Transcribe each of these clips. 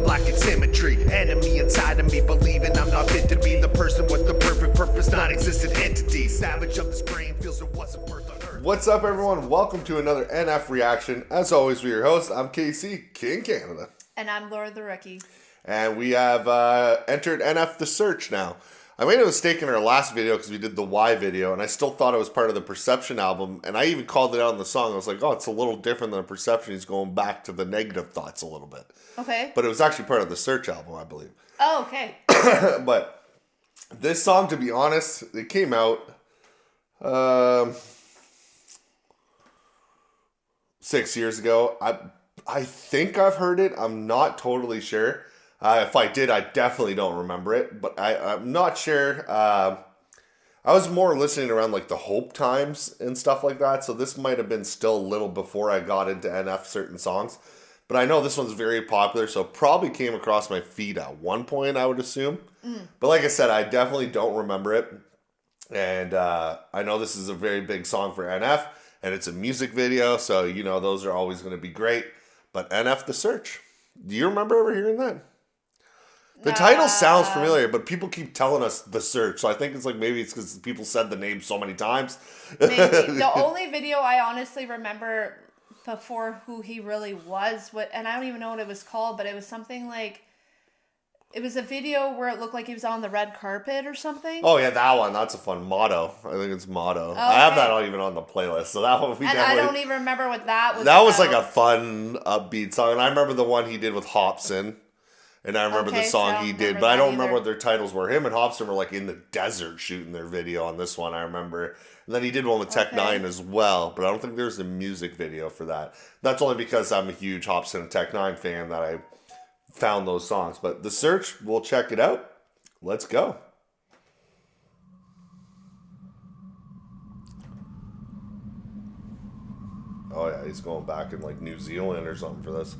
lacking symmetry. Enemy inside of me, believing I'm not fit to be the person with the perfect purpose, non-existent entity. Savage of this brain feels there wasn't birth on earth. What's up, everyone? Welcome to another NF reaction. As always, we're your host. I'm KC, King Canada. And I'm Laura the Rookie. And we have entered NF The Search now. I made a mistake in our last video because we did the Y video, and I still thought it was part of the Perception album, and I even called it out in the song. I was like, oh, it's a little different than Perception. He's going back to the negative thoughts a little bit. Okay. But it was actually part of the Search album, I believe. Oh, okay. But this song, to be honest, it came out 6 years ago. I think I've heard it. I'm not totally sure. If I did, I definitely don't remember it. But I'm not sure. I was more listening around like the Hope times and stuff like that. So this might have been still a little before I got into NF certain songs. But I know this one's very popular. So it probably came across my feed at one point, I would assume. But like I said, I definitely don't remember it. And I know this is a very big song for NF. And it's a music video. So, you know, those are always going to be great. But NF The Search. Do you remember ever hearing that? The title sounds familiar, but people keep telling us The Search. So I think it's like maybe it's because people said the name so many times. Maybe. The only video I honestly remember before who he really was, and I don't even know what it was called, but it was something like, it was a video where it looked like he was on the red carpet or something. Oh yeah, that one. That's a fun Motto. I think it's Motto. Okay. I have that even on the playlist. So that one I don't even remember what that was. That was like a fun upbeat song, and I remember the one he did with Hobson. And I remember the song he did, but I don't remember what their titles were. Him and Hobson were like in the desert shooting their video on this one, I remember. And then he did one with Tech 9 as well, but I don't think there's a music video for that. That's only because I'm a huge Hobson and Tech 9 fan that I found those songs. But The Search, we'll check it out. Let's go. Oh yeah, he's going back in like New Zealand or something for this.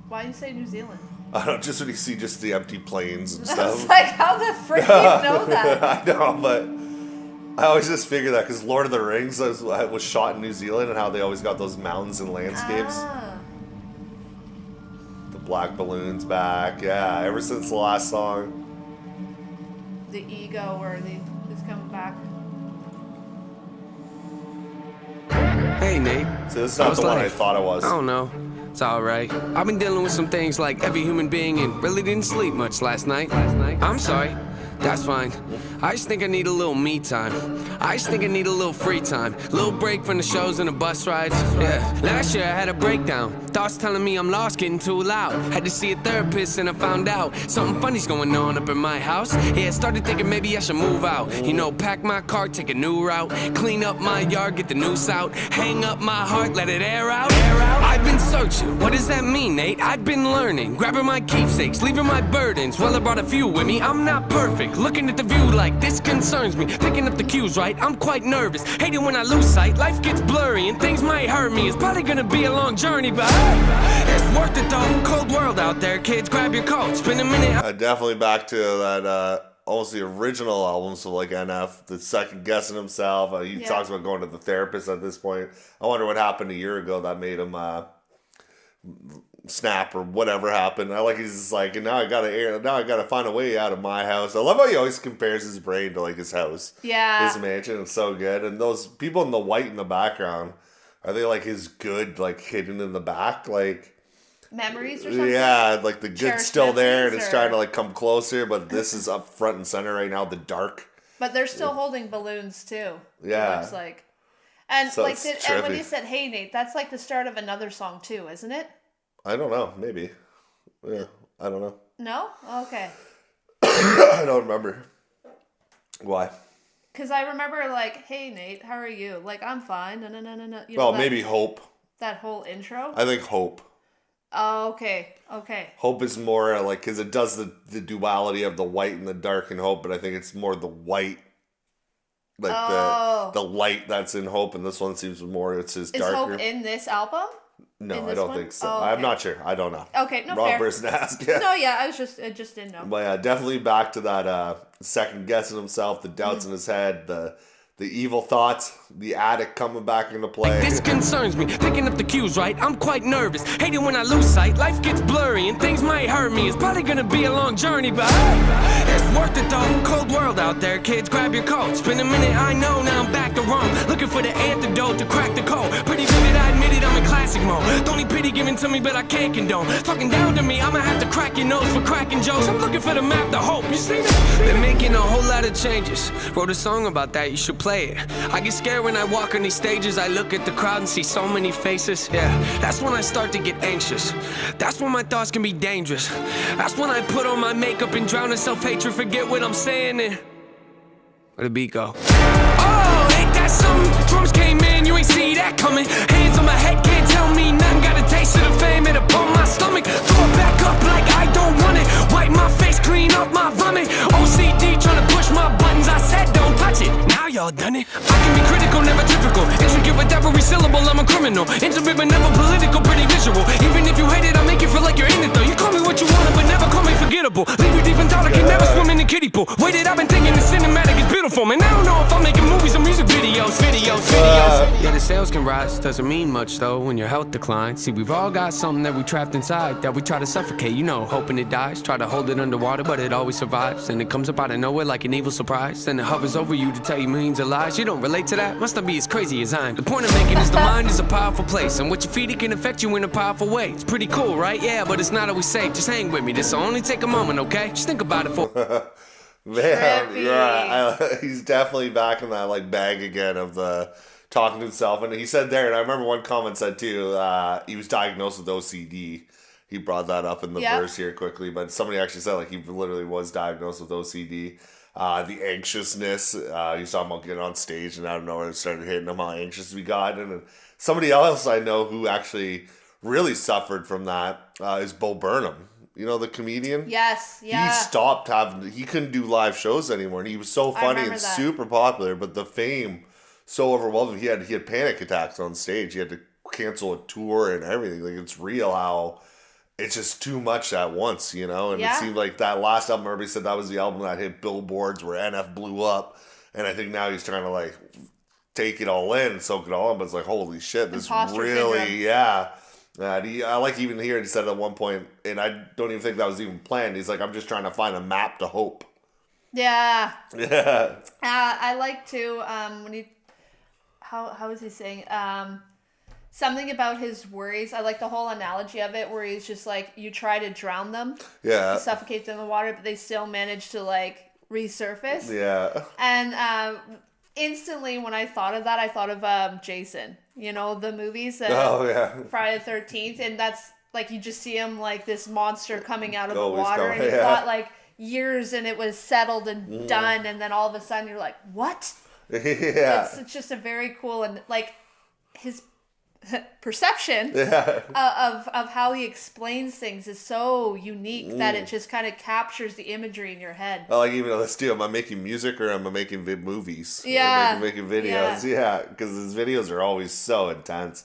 Why do you say New Zealand? I don't know, just when you see just the empty plains and stuff. I was like, how the frick do you know that? I know, but I always just figure that because Lord of the Rings was shot in New Zealand and how they always got those mountains and landscapes. Ah. The black balloon's back, yeah, ever since the last song. The ego is coming back. Hey, Nate. So this is not the one I thought it was. I don't know. It's alright. I've been dealing with some things like every human being and really didn't sleep much last night. I'm sorry. That's fine. I just think I need a little me time. I just think I need a little free time. Little break from the shows and the bus rides. Yeah. Last year I had a breakdown. Thoughts telling me I'm lost, getting too loud. Had to see a therapist and I found out something funny's going on up in my house. Yeah, started thinking maybe I should move out. You know, pack my car, take a new route. Clean up my yard, get the noose out. Hang up my heart, let it air out. I've been searching. What does that mean, Nate? I've been learning. Grabbing my keepsakes, leaving my burdens. Well, I brought a few with me. I'm not perfect. Looking at the view like this concerns me. Picking up the cues right, I'm quite nervous. Hate it when I lose sight, life gets blurry and things might hurt me. It's probably gonna be a long journey, but it's worth it though. Cold world out there, kids, grab your coats. Spend a minute. Definitely back to that almost the original albums of like NF, the second guessing himself. He talks about going to the therapist at this point. I wonder what happened a year ago that made him snap or whatever happened. He's just like, and now I gotta find a way out of my house. I love how he always compares his brain to like his house. Yeah. His mansion. It's so good. And those people in the white in the background, are they like his good, like hidden in the back? Like memories or something? Yeah, like the good's still there and it's or... trying to like come closer, but this is up front and center right now, the dark. But they're still holding balloons too. Yeah. It looks like. And so like and when you said hey Nate, that's like the start of another song too, isn't it? I don't know. Maybe. Yeah. I don't know. No? Okay. I don't remember. Why? Because I remember like, hey Nate, how are you? Like, I'm fine. No. You know, maybe Hope. That whole intro? I think Hope. Oh, okay. Hope is more like, because it does the duality of the white and the dark in Hope, but I think it's more the white. Like the light that's in Hope, and this one seems more, it's his darker. Is Hope in this album? No, I don't think so. Oh, okay. I'm not sure. I don't know. Okay, no, Wrong fair. person to ask. Yeah. No, yeah, I just didn't know. But yeah, definitely back to that second guessing himself, the doubts in his head, the the evil thoughts, the addict coming back into play. This concerns me, picking up the cues right. I'm quite nervous, hating when I lose sight. Life gets blurry and things might hurt me. It's probably gonna be a long journey, but hey, it's worth it though. Cold world out there, kids, grab your coat. It's been a minute, I know, now I'm back to Rome. Looking for the antidote to crack the code. Pretty vivid, I admit it, I'm in classic mode. Don't need pity given to me, but I can't condone. Talking down to me, I'ma have to crack your nose for cracking jokes. I'm looking for the map, the hope, you see that? Been making a whole lot of changes. Wrote a song about that, you should play it. I get scared when I walk on these stages. I look at the crowd and see so many faces. Yeah, that's when I start to get anxious. That's when my thoughts can be dangerous. That's when I put on my makeup and drown in self-hatred. Forget what I'm saying and where the beat go? Oh, ain't that something? Drums came in, you ain't see that coming. Hands on my head, can't tell me nothing. Got a taste of the fame, it'll pump my stomach. Throw it back up like I don't want it. Wipe my face, clean up my vomit. OCD trying to push my buttons. I said don't touch it. Now y'all done it. I can be critical, never typical. Intricate with every syllable, I'm a criminal. Intimate but never political, pretty visual. Even if you hate it, I make you feel like you're in it though. You call me what you want, but never call me forgettable. Leave you deep in thought, I can never swim in the kiddie pool. Waited, I've been thinking the cinematic is beautiful. Man, I don't know if I'm making movies or music videos. Yeah, the sales can rise, doesn't mean much though when your health declines. See, we've all got something that we trapped inside that we try to suffocate, you know, hoping it dies. Try to hold it underwater, but it always survives. And it comes up out of nowhere like an evil surprise. Then it hovers over you to tell you millions of lies. You don't relate to that? Must not be as crazy as I'm. The point I'm making is the mind is a powerful place, and what you feed it can affect you in a powerful way. It's pretty cool, right? Yeah, but it's not always safe. Just hang with me, this'll only take a moment, okay? Just think about it for Man, Trippy. yeah, he's definitely back in that like bag again of the talking to himself. And he said there, and I remember one comment said too, he was diagnosed with OCD. He brought that up in the verse here quickly, but somebody actually said like he literally was diagnosed with OCD. The anxiousness, you saw him getting on stage, and out of nowhere it started hitting him how anxious we got. And then somebody else I know who actually really suffered from that is Bo Burnham. You know, the comedian? Yes, yeah. He stopped he couldn't do live shows anymore, and he was so funny and super popular, but the fame so overwhelming. He had panic attacks on stage. He had to cancel a tour and everything. Like, it's real how it's just too much at once, you know? And it seemed like that last album, everybody said that was the album that hit billboards where NF blew up, and I think now he's trying to, like, take it all in, soak it all in, but it's like, holy shit, this Imposter really, syndrome. yeah. I like even hearing he said at one point, and I don't even think that was even planned. He's like, I'm just trying to find a map to hope. Yeah. Yeah. I like to when he how was he saying something about his worries. I like the whole analogy of it where he's just like, you try to drown them, Yeah. suffocate them in the water, but they still manage to like resurface. Yeah. And instantly when I thought of that, I thought of Jason. You know, the movies, Oh, yeah. Friday the 13th, and that's like you just see him like this monster coming out of the Always water, coming, and you yeah. thought like years and it was settled and done, and then all of a sudden you're like, what? Yeah. It's just a very cool, and like his perception Yeah. of how he explains things is so unique that it just kind of captures the imagery in your head. I like even this too. Am I making music or am I making movies? Yeah. Or making videos. Yeah. Because his videos are always so intense.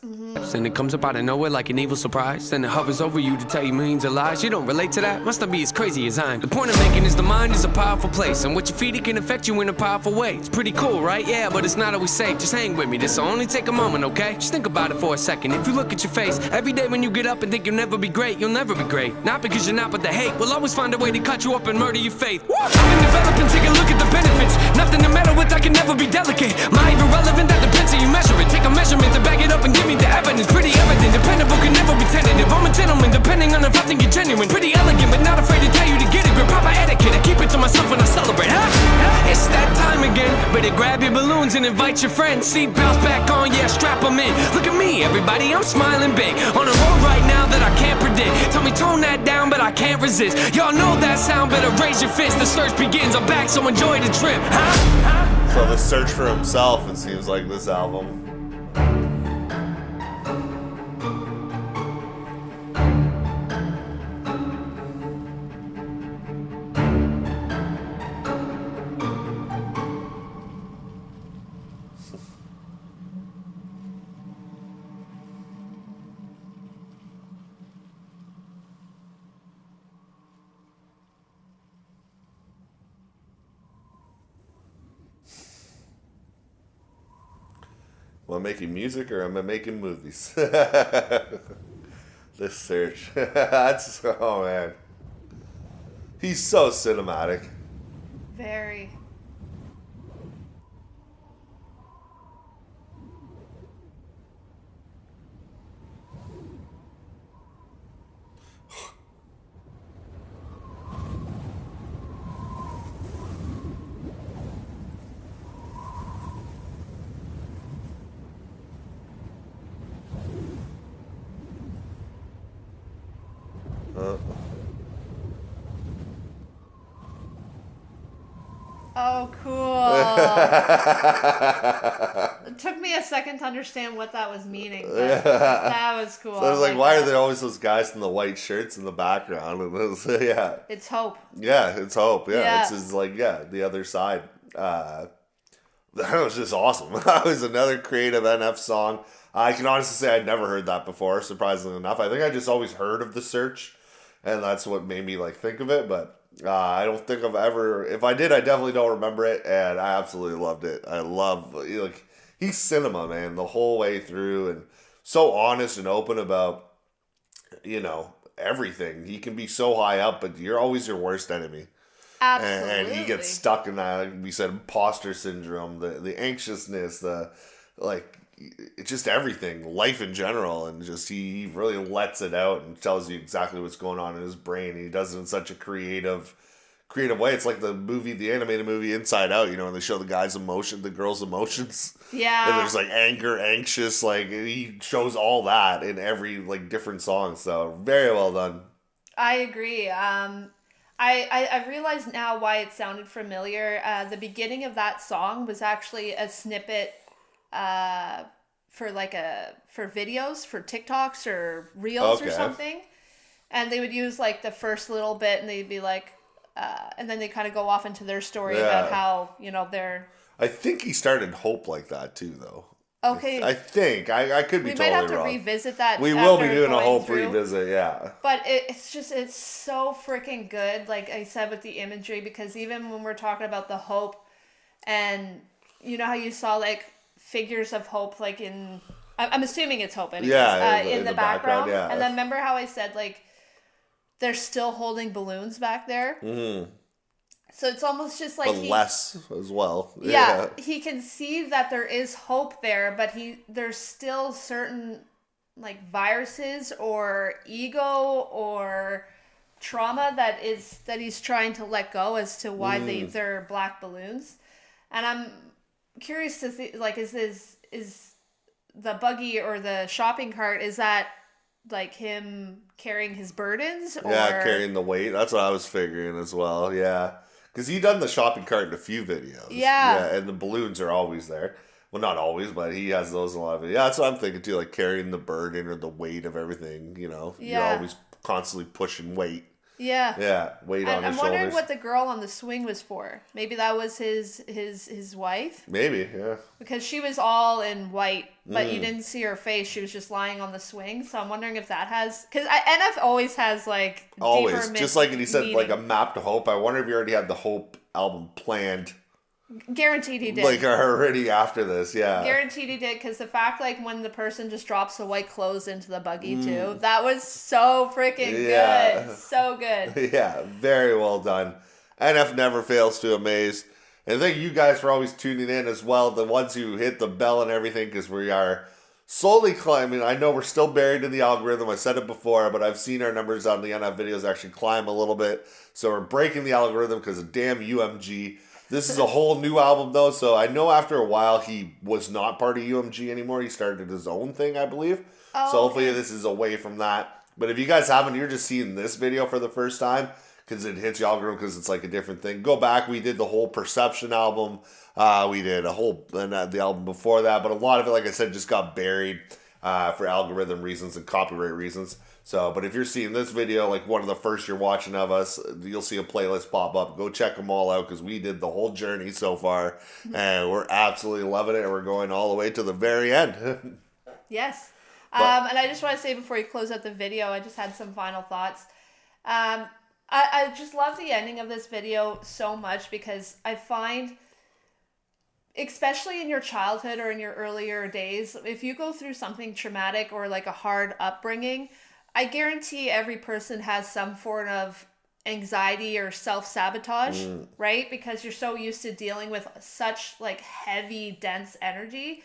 and it comes up out of nowhere like an evil surprise. Then it hovers over you to tell you millions of lies. You don't relate to that? Must not be as crazy as I'm. The point I'm making is the mind is a powerful place, and what you feed it can affect you in a powerful way. It's pretty cool, right? Yeah, but it's not always safe. Just hang with me. This'll only take a moment, okay? Just think about it for a second. If you look at your face every day when you get up and think you'll never be great, you'll never be great. Not because you're not, but the hate will always find a way to cut you up and murder your faith. I've been developing, take a look at the benefits. Nothing to meddle with, I can never be delicate. My irrelevant, that depends how you measure it. Take a measurement to back it up and give me the evidence. Pretty evident, dependable, can never be tentative. I'm a gentleman, depending on if I think you're genuine. Pretty elegant, but not afraid to tell you to get it. Grip proper etiquette, I keep it to myself when I celebrate. It's that time again. Better grab your balloons and invite your friends. Seat belts back on, yeah, strap them in. Look at me, everybody, I'm smiling big. On a road right now that I can't predict. Tell me tone that down, but I can't resist. Y'all know that sound, better raise your fist. The search begins, I'm back, so enjoy the trip. So the search for himself, it seems like this album. Am I making music or am I making movies? This search. That's, oh man. He's so cinematic. Very. Oh, cool. It took me a second to understand what that was meaning, but that was cool. So I was like, why that. are there always those guys in the white shirts in the background? And it was, yeah. It's hope. Yeah, it's hope. Yeah, Yeah. it's just like, yeah, the other side. That was just awesome. That was another creative NF song. I can honestly say I'd never heard that before, surprisingly enough. I think I just always heard of The Search, and that's what made me like think of it, but I don't think I've ever, if I did, I definitely don't remember it, and I absolutely loved it. I love, like, he's cinema, man, the whole way through, and so honest and open about, you know, everything. He can be so high up, but you're always your worst enemy. Absolutely. And he gets stuck in that, like we said, imposter syndrome, the anxiousness, the, like, it's just everything, life in general, and just he really lets it out and tells you exactly what's going on in his brain. He does it in such a creative way. It's like the animated movie Inside Out, you know, when they show the guy's emotion, the girl's emotions. Yeah. And there's like anger, anxious, like he shows all that in every like different song. So very well done. I agree. I realize now why it sounded familiar. The beginning of that song was actually a snippet for videos, for TikToks or Reels or something. And they would use like the first little bit and they'd be like, and then they kind of go off into their story about how, you know, they're... I think he started Hope like that too, though. Okay. I think. I could be totally wrong. We might have to revisit that. We will be doing a Hope revisit, yeah. But it's so freaking good, like I said, with the imagery, because even when we're talking about the hope, and you know how you saw like figures of hope, like in, I'm assuming it's hope anyways, in the background. Yeah. And then remember how I said like they're still holding balloons back there? Mm-hmm. So it's almost just like less as well. Yeah, he can see that there is hope there, but there's still certain like viruses or ego or trauma that he's trying to let go as to why they're black balloons. And I'm curious to see, like, is the buggy or the shopping cart, is that like him carrying his burdens? Or... Yeah, carrying the weight. That's what I was figuring as well. Yeah. Because he done the shopping cart in a few videos. Yeah. And the balloons are always there. Well, not always, but he has those in a lot of videos. Yeah, that's what I'm thinking too, like carrying the burden or the weight of everything, you know. Yeah. You're always constantly pushing weight. Yeah. Yeah, weight on his shoulders. I'm wondering what the girl on the swing was for. Maybe that was his wife? Maybe, yeah. Because she was all in white, but you didn't see her face. She was just lying on the swing. So I'm wondering if that has... Because NF always has, like... Always. Just like he said, like a map to hope. I wonder if you already had the Hope album planned. Guaranteed he did. Like already after this, yeah. Guaranteed he did, because the fact, like, when the person just drops the white clothes into the buggy, too, that was so freaking good. So good. Yeah, very well done. NF never fails to amaze. And thank you guys for always tuning in as well, the ones who hit the bell and everything, because we are slowly climbing. I know we're still buried in the algorithm. I said it before, but I've seen our numbers on the NF videos actually climb a little bit. So we're breaking the algorithm because of damn UMG. This is a whole new album, though, so I know after a while he was not part of UMG anymore. He started his own thing, I believe. Oh, so hopefully this is away from that. But if you guys haven't, you're just seeing this video for the first time because it hits the algorithm because it's like a different thing. Go back. We did the whole Perception album. We did a whole the album before that. But a lot of it, like I said, just got buried for algorithm reasons and copyright reasons. So, but if you're seeing this video, like one of the first you're watching of us, you'll see a playlist pop up. Go check them all out because we did the whole journey so far, and we're absolutely loving it, and we're going all the way to the very end. Yes. And I just want to say before you close out the video, I just had some final thoughts. I just love the ending of this video so much because I find especially in your childhood or in your earlier days, if you go through something traumatic or like a hard upbringing, I guarantee every person has some form of anxiety or self-sabotage, right? Because you're so used to dealing with such like heavy, dense energy.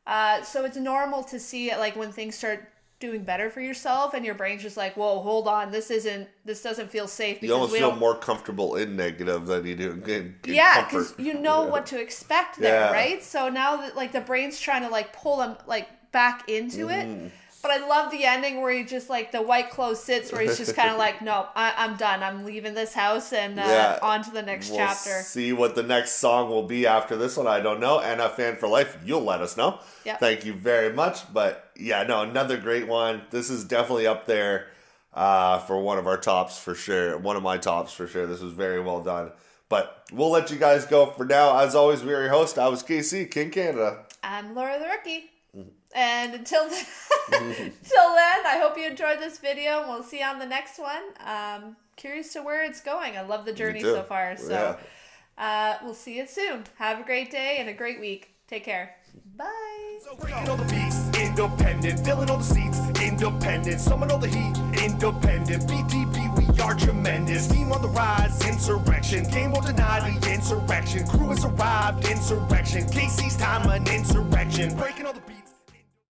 So it's normal to see it like when things start doing better for yourself and your brain's just like, whoa, hold on, this doesn't feel safe. Because you almost feel more comfortable in negative than you do in yeah, comfort. because you know what to expect there, right? So now that like the brain's trying to like pull them like back into it. But I love the ending where he just like the white clothes sits where he's just kind of like, no, I'm done. I'm leaving this house and on to the next chapter. See what the next song will be after this one. I don't know. And a fan for life, you'll let us know. Yep. Thank you very much. But yeah, no, another great one. This is definitely up there for one of our tops for sure. One of my tops for sure. This was very well done. But we'll let you guys go for now. As always, we are your host. I was KC, King Canada. I'm Laura the Rookie. And until then, I hope you enjoyed this video, and we'll see you on the next one. Curious to where it's going. I love the journey so far. So we'll see you soon. Have a great day and a great week. Take care. Bye. So breaking all the beats, independent, filling all the seats, independent, summon all the heat, independent, BTB, we are tremendous, team on the rise, insurrection, game won't deny the insurrection, crew has arrived, insurrection, KC's time, an insurrection, breaking all the beats.